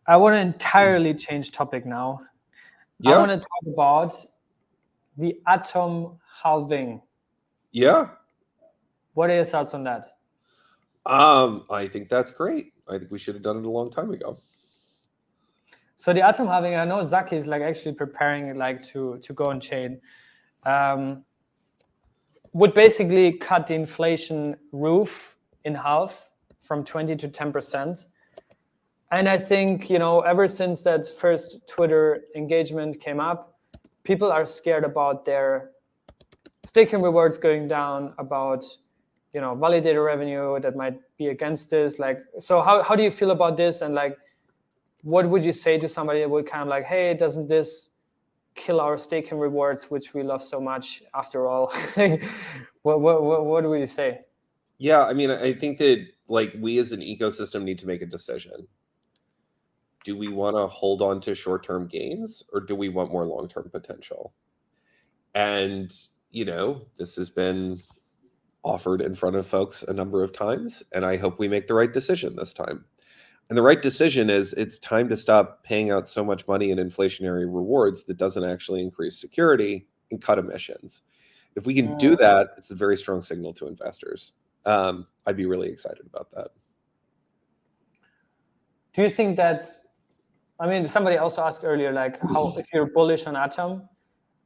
I want to entirely change topic now. I want to talk about the atom halving. Yeah. What are your thoughts on that? I think that's great. I think we should have done it a long time ago. So the atom halving, I know Zaki is like actually preparing like to go on chain. Would basically cut the inflation roof in half from 20 to 10%. And I think, you know, ever since that first Twitter engagement came up, people are scared about their staking rewards going down, about, you know, validator revenue that might be against this. Like, so how do you feel about this? And like, what would you say to somebody that would kind of like, hey, doesn't this kill our staking rewards, which we love so much after all? What would you say? Yeah, I mean, I think that like we as an ecosystem need to make a decision. Do we want to hold on to short-term gains, or do we want more long-term potential? And, you know, this has been offered in front of folks a number of times, and I hope we make the right decision this time. And the right decision is it's time to stop paying out so much money in inflationary rewards that doesn't actually increase security and cut emissions. If we can do that, it's a very strong signal to investors. I'd be really excited about that. Do you think that, I mean, somebody also asked earlier, like, how, if you're bullish on Atom,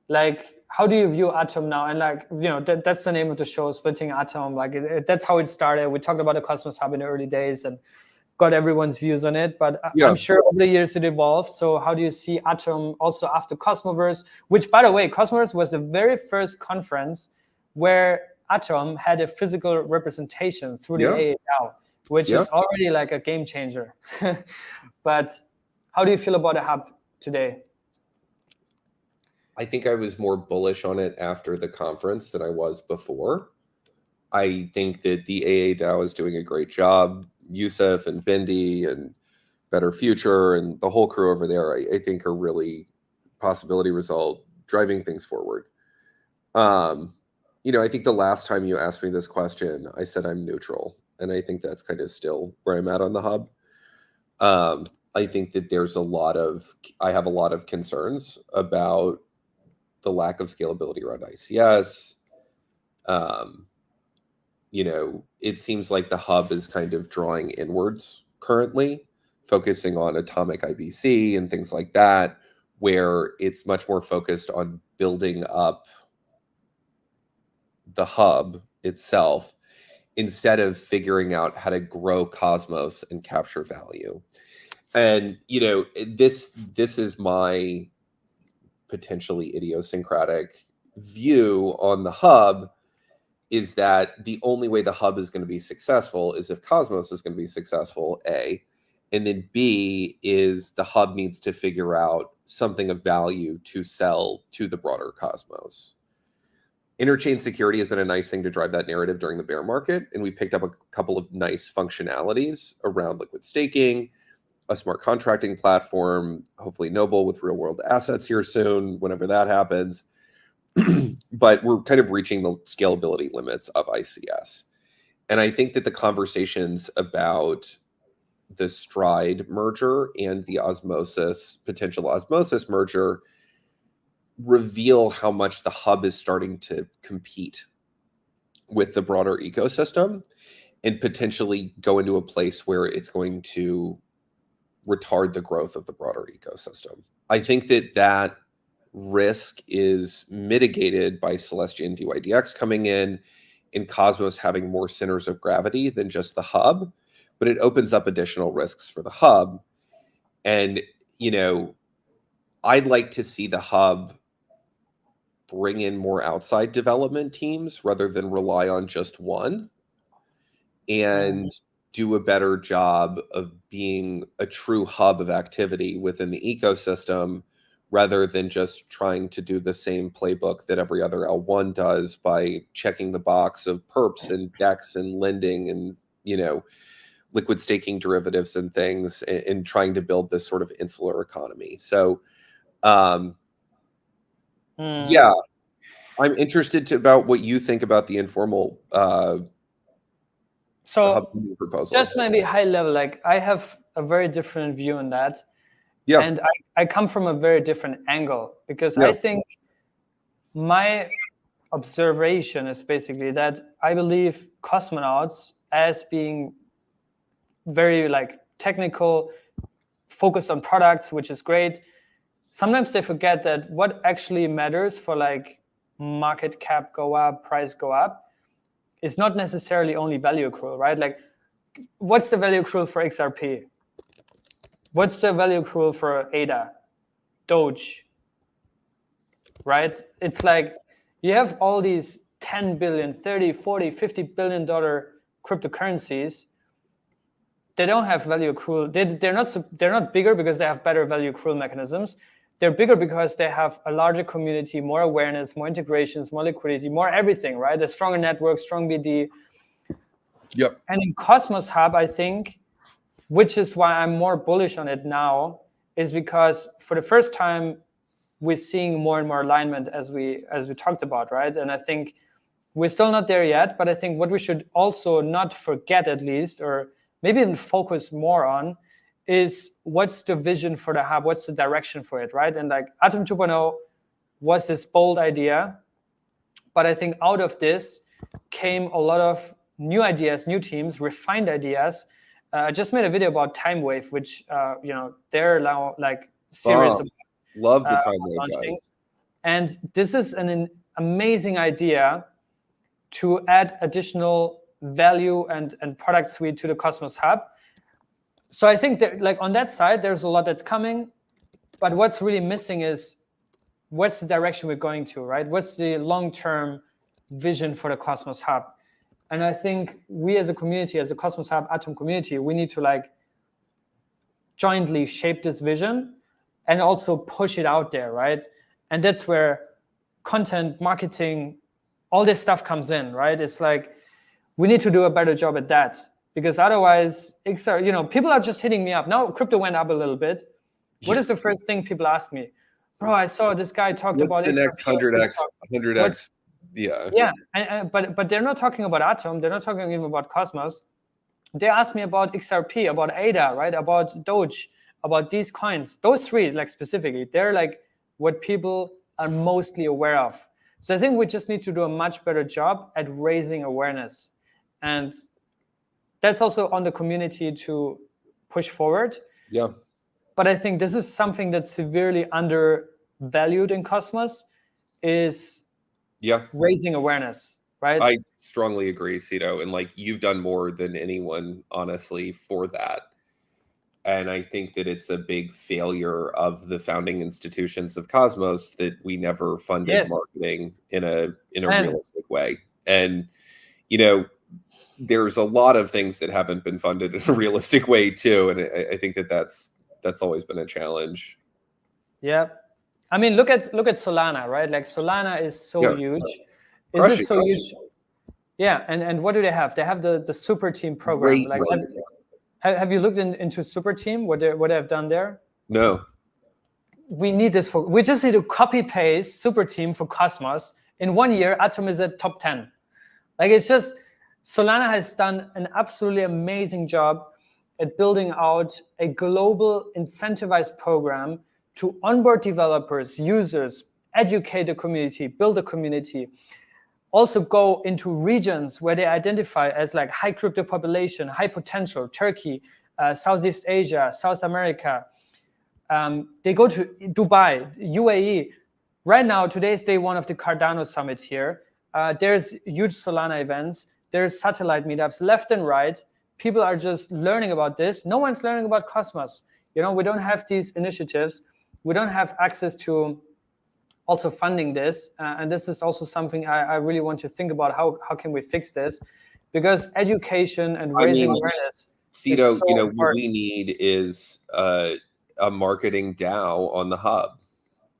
like, how do you view Atom now? And like, you know, that's the name of the show, Splitting Atom. Like, that's how it started. We talked about the Cosmos Hub in the early days and got everyone's views on it. But I'm sure over the years it evolved. So how do you see Atom also after Cosmoverse, which, by the way, Cosmoverse was the very first conference where Atom had a physical representation through the AA DAO, which is already like a game changer. But how do you feel about the hub today? I think I was more bullish on it after the conference than I was before. I think that the AA DAO is doing a great job. Yusuf and Bindi and Better Future and the whole crew over there, I think are really possibility result driving things forward. You know, I think the last time you asked me this question, I said I'm neutral. And I think that's kind of still where I'm at on the hub. I think that there's I have a lot of concerns about the lack of scalability around ICS. You know, it seems like the hub is kind of drawing inwards currently, focusing on atomic IBC and things like that, where it's much more focused on building up the hub itself instead of figuring out how to grow Cosmos and capture value. And, you know, this is my potentially idiosyncratic view on the hub, is that the only way the hub is going to be successful is if Cosmos is going to be successful, A, and then B is the hub needs to figure out something of value to sell to the broader Cosmos. Interchain security has been a nice thing to drive that narrative during the bear market, and we picked up a couple of nice functionalities around liquid staking, a smart contracting platform, hopefully Noble with real world assets here soon, whenever that happens. But we're kind of reaching the scalability limits of ICS. And I think that the conversations about the Stride merger and the potential Osmosis merger reveal how much the hub is starting to compete with the broader ecosystem and potentially go into a place where it's going to retard the growth of the broader ecosystem. I think that risk is mitigated by Celestia and DYDX coming in and Cosmos having more centers of gravity than just the hub, but it opens up additional risks for the hub. And, you know, I'd like to see the hub bring in more outside development teams rather than rely on just one, and do a better job of being a true hub of activity within the ecosystem, rather than just trying to do the same playbook that every other L1 does by checking the box of perps and DEX and lending and, you know, liquid staking derivatives and things, and trying to build this sort of insular economy. So, yeah, I'm interested about what you think about the informal so proposal. Just maybe high level, like I have a very different view on that. Yeah. And I come from a very different angle, because Yeah. I think my observation is basically that I believe cosmonauts as being very like technical, focused on products, which is great. Sometimes they forget that what actually matters for like market cap go up, price go up, is not necessarily only value accrual, right? Like, what's the value accrual for XRP? What's the value accrual for ADA, Doge, right? It's like you have all these 10 billion, 30, 40, 50 billion dollar cryptocurrencies. They don't have value accrual. They're not bigger because they have better value accrual mechanisms. They're bigger because they have a larger community, more awareness, more integrations, more liquidity, more everything, right? A stronger network, strong BD. Yep. And in Cosmos Hub, I think, which is why I'm more bullish on it now, is because for the first time, we're seeing more and more alignment as we talked about, right? And I think we're still not there yet, but I think what we should also not forget, at least, or maybe even focus more on, is what's the vision for the hub, what's the direction for it, right? And like Atom 2.0 was this bold idea, but I think out of this came a lot of new ideas, new teams, refined ideas. I just made a video about Time Wave, which they're now like serious about. Love the Time Wave guys. And this is an amazing idea to add additional value and product suite to the Cosmos Hub. So I think that like on that side, there's a lot that's coming, but what's really missing is what's the direction we're going to, right? What's the long-term vision for the Cosmos Hub? And I think we as a community, as a Cosmos Hub Atom community, we need to like jointly shape this vision and also push it out there, right? And that's where content, marketing, all this stuff comes in, right? It's like we need to do a better job at that, because otherwise, people are just hitting me up. Now crypto went up a little bit. What is the first thing people ask me? Bro, I saw this guy talked about the next 100x? Yeah. But they're not talking about Atom. They're not talking even about Cosmos. They ask me about XRP, about ADA, right? About Doge, about these coins. Those three, like specifically, they're like what people are mostly aware of. So I think we just need to do a much better job at raising awareness. And that's also on the community to push forward. Yeah. But I think this is something that's severely undervalued in Cosmos, is raising awareness, right? I strongly agree, Cito. And like you've done more than anyone, honestly, for that. And I think that it's a big failure of the founding institutions of Cosmos that we never funded marketing in a realistic way. And, there's a lot of things that haven't been funded in a realistic way too. And I think that that's always been a challenge. Yeah. I mean, look at Solana, right? Like Solana is so huge. Is it so huge? Yeah. And what do they have? They have the Super Team program. Have you looked into Super Team? What they have done there? No. We need this we just need to copy paste Super Team for Cosmos. In 1 year, Atom is at top 10. Like it's just, Solana has done an absolutely amazing job at building out a global incentivized program to onboard developers, users, educate the community, build a community, also go into regions where they identify as like high crypto population, high potential, Turkey, Southeast Asia, South America. They go to Dubai, UAE. Right now, today's day one of the Cardano summit here. There's huge Solana events. There's satellite meetups left and right. People are just learning about this. No one's learning about Cosmos. We don't have these initiatives. We don't have access to also funding this. And this is also something I really want to think about. How can we fix this? Because education and raising awareness. Cito, what we need is a marketing DAO on the hub.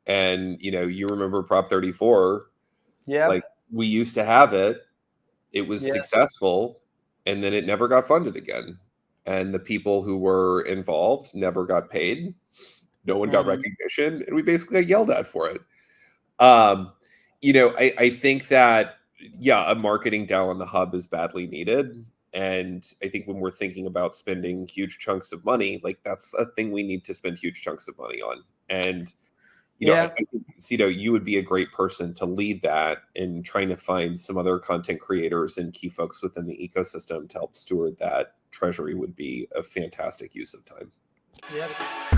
And, you remember Prop 34. Yeah. Like we used to have it. It was successful, and then it never got funded again. And the people who were involved never got paid. No one got recognition, and we basically got yelled at for it. I think that, a marketing DAO on the hub is badly needed. And I think when we're thinking about spending huge chunks of money, like that's a thing we need to spend huge chunks of money on. And you know, I think, Cito, you would be a great person to lead that in trying to find some other content creators and key folks within the ecosystem to help steward that treasury would be a fantastic use of time. Yeah.